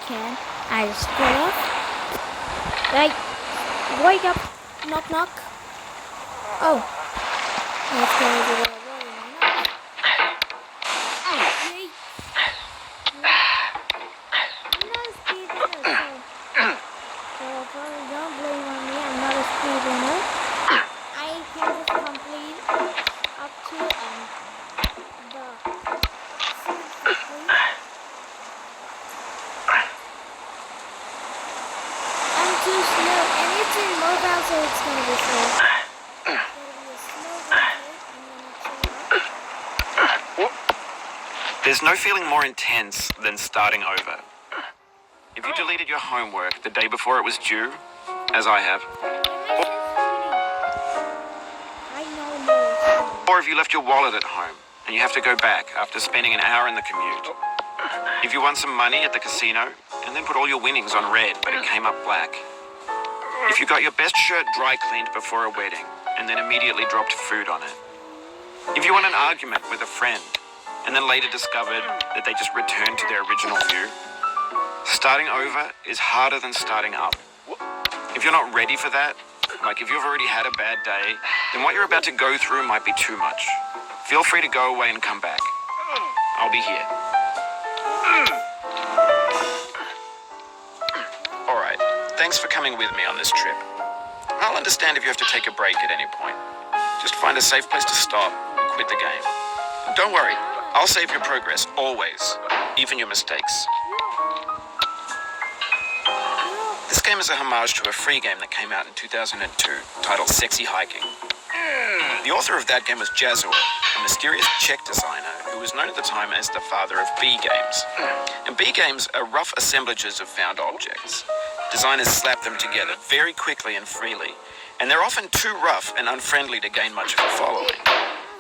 can. I just fall off. Hey, wake up. Knock, knock. Oh. Let's go over there. Yay. I'm not a speedrunner, so probably don't blame on me. I'm not a speedrunner. I can just complete up to the 6th. I'm too slow, and it's in mobile, so it's gonna be slow. It's gonna be a slow game, and then There's no feeling more intense than starting over. If you deleted your homework the day before it was due, as I have, or if you left your wallet at home and you have to go back after spending an hour in the commute. If you won some money at the casino and then put all your winnings on red but it came up black. If you got your best shirt dry cleaned before a wedding and then immediately dropped food on it. If you won an argument with a friend and then later discovered that they just returned to their original view. Starting over is harder than starting up. If you're not ready for that, like if you've already had a bad day, then what you're about to go through might be too much. Feel free to go away and come back. I'll be here. Alright, thanks for coming with me on this trip. I'll understand if you have to take a break at any point. Just find a safe place to stop and quit the game. Don't worry, I'll save your progress, always, even your mistakes. This game is a homage to a free game that came out in 2002, titled Sexy Hiking. The author of that game was Jazuo, a mysterious Czech designer who was known at the time as the father of B games. And B games are rough assemblages of found objects. Designers slap them together very quickly and freely, and they're often too rough and unfriendly to gain much of a following.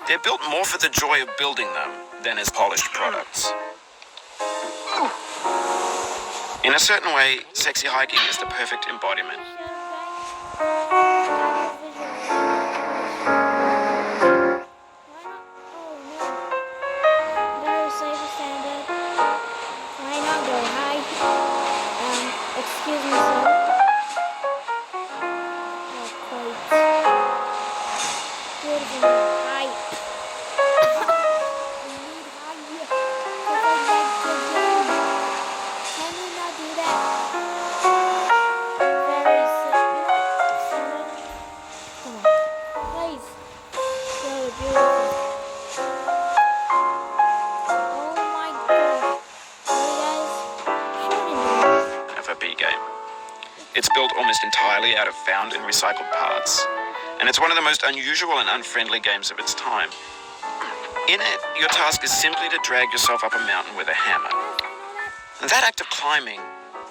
They're built more for the joy of building them than as polished products. In a certain way, Sexy Hiking is the perfect embodiment. Excuse me, sir. It's built almost entirely out of found and recycled parts, and it's one of the most unusual and unfriendly games of its time. In it, your task is simply to drag yourself up a mountain with a hammer. And that act of climbing,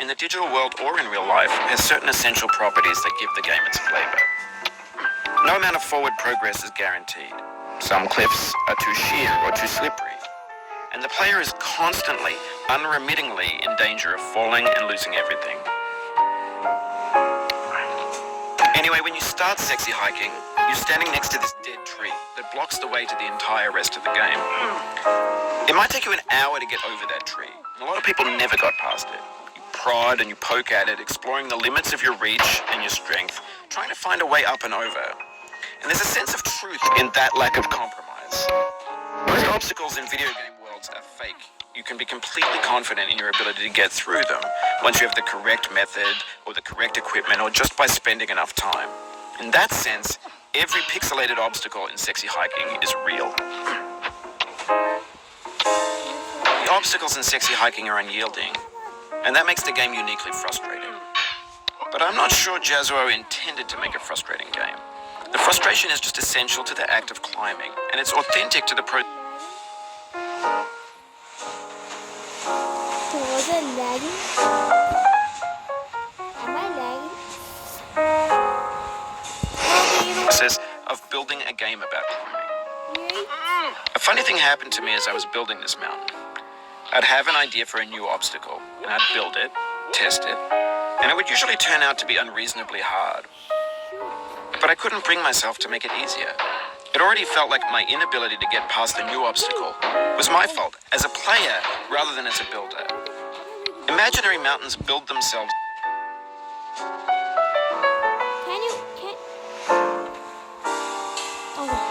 in the digital world or in real life, has certain essential properties that give the game its flavor. No amount of forward progress is guaranteed. Some cliffs are too sheer or too slippery, and the player is constantly, unremittingly in danger of falling and losing everything. Anyway, when you start Sexy Hiking, you're standing next to this dead tree that blocks the way to the entire rest of the game. It might take you an hour to get over that tree, and a lot of people never got past it. You prod and you poke at it, exploring the limits of your reach and your strength, trying to find a way up and over. And there's a sense of truth in that lack of compromise. Most obstacles in video game worlds are fake. You can be completely confident in your ability to get through them once you have the correct method or the correct equipment or just by spending enough time. In that sense, every pixelated obstacle in Sexy Hiking is real. The obstacles in Sexy Hiking are unyielding, and that makes the game uniquely frustrating. But I'm not sure Jazuo intended to make a frustrating game. The frustration is just essential to the act of climbing, and it's authentic to the Was it lagging? Am I lagging? process of building a game about climbing. A funny thing happened to me as I was building this mountain. I'd have an idea for a new obstacle, and I'd build it, test it, and it would usually turn out to be unreasonably hard. But I couldn't bring myself to make it easier. It already felt like my inability to get past the new obstacle was my fault as a player rather than as a builder. Imaginary mountains build themselves. Can you? Oh.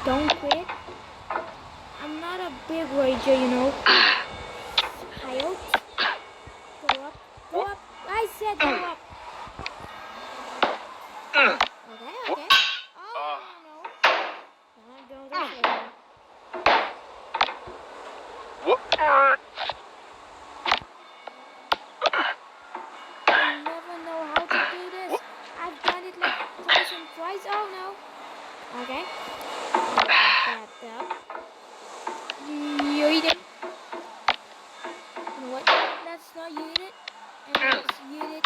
Don't quit. I'm not a big rager, you know. Coyote. Go up. Go up. I said go up. Okay. Oh, no. Don't go this way. I never know how to do this. I've done it like twice and twice. Oh, no. Okay. Back up. Yeet it. You know what? Let's not yeet it. And let's yeet it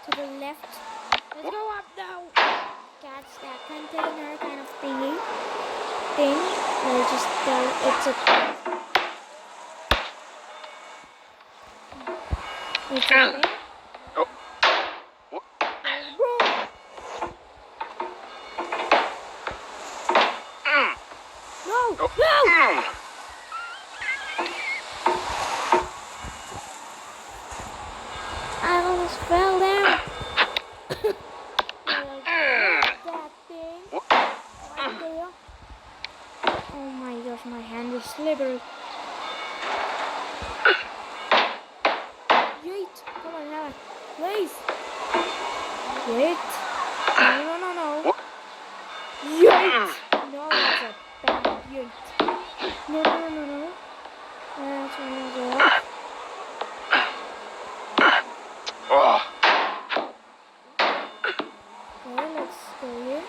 to the left. Let's go up now. Catch that container kind of thingy. Let's just it's a. It's okay. No! I almost fell down. That thing right there. Oh my gosh, my hand is slippery. Yeet! Come on, now, please. Yeet! No. Yeet! No, that's a bad yeet. No. That's another. Okay, let's go here.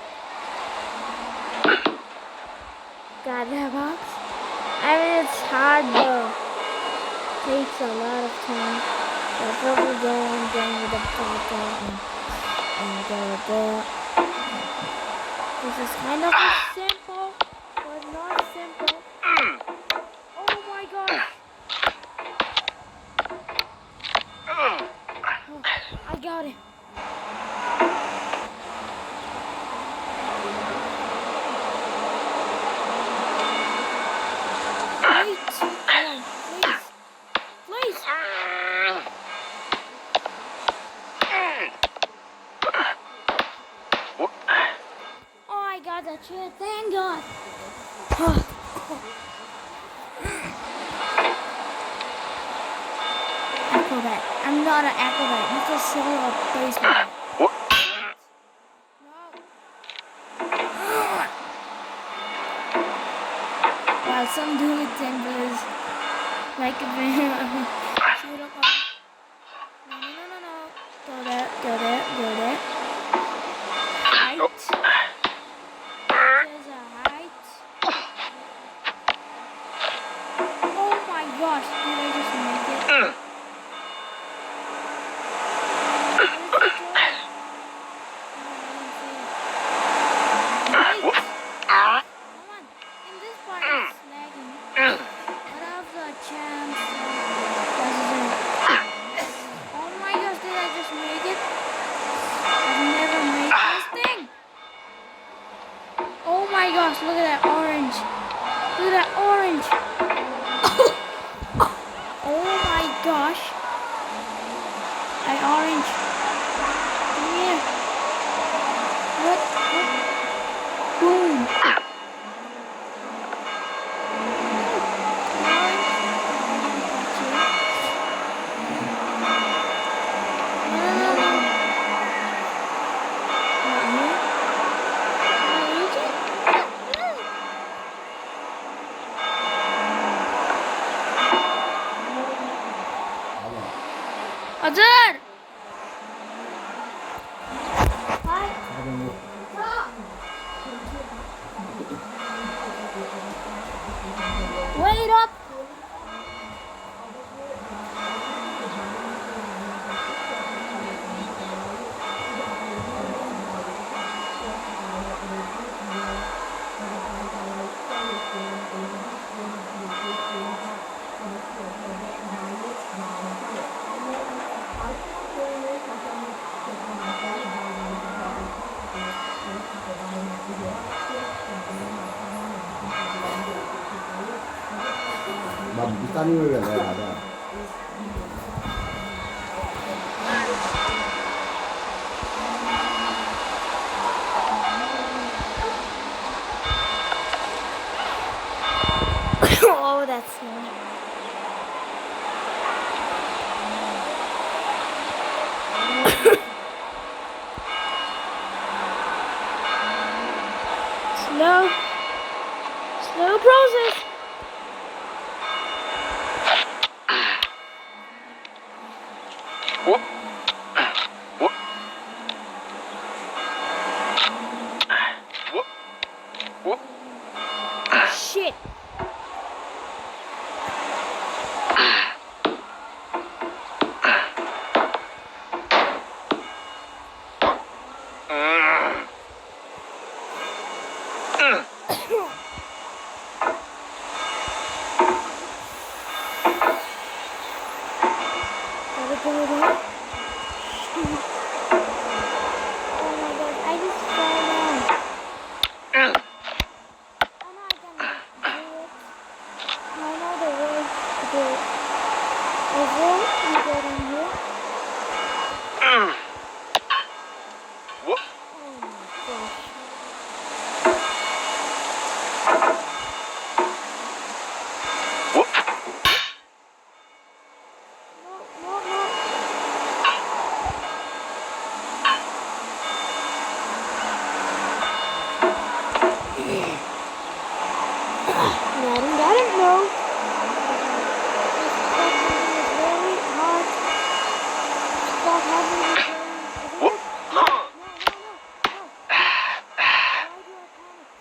Got that box. I mean, it's hard though. Takes a lot of time. I'll probably go on going with the bottle and go there. This is kind of simple, but not simple. Oh my god! Oh, I got it. Wait, come on, please. Oh, I got that shit. Thank God. acrobat. I'm not an acrobat. You just sit on a baseball. What? No. Wow, some dude with 10 blows. Like a man. Shoot up. No. Go there. Height. There's a height. Oh my gosh, did I just make it? Height. Come on, in this part it's lagging. What else a chance? Oh my gosh, did I just make it? I've never made this thing. Oh my gosh, look at that orange. Look at that orange. Oh my gosh. That orange. Come here. What? Boom. Azhar! Wait up! Tani में गया दादा Oh, that's slow. Slow process. Whoop. Whoop. Whoop. Whoop. Shit. Oh my god, I just fell down. Oh no, I can do it. I know the way to do it. Overall, you go down here. Whoop. Oh my gosh. Whoop. No. Got it, no. This fucking is very hard. Stop having me Whoop. No. Why do I panic?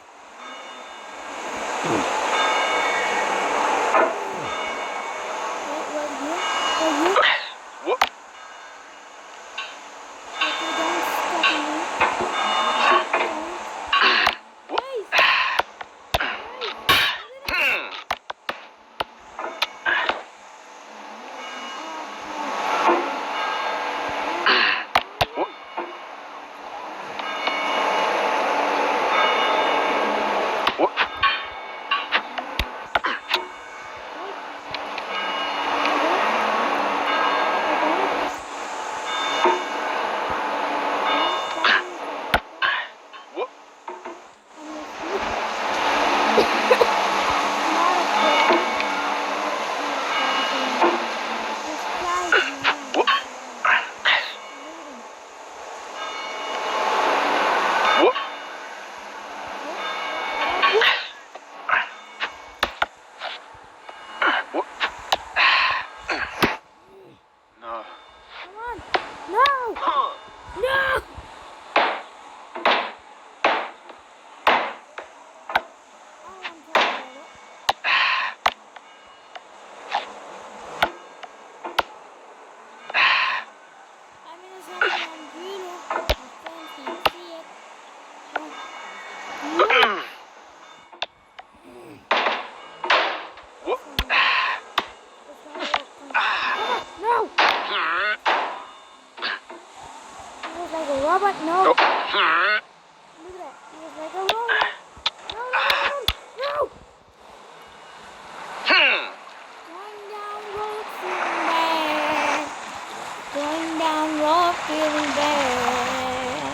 feeling bad.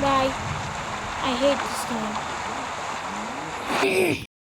Bye. I hate this time.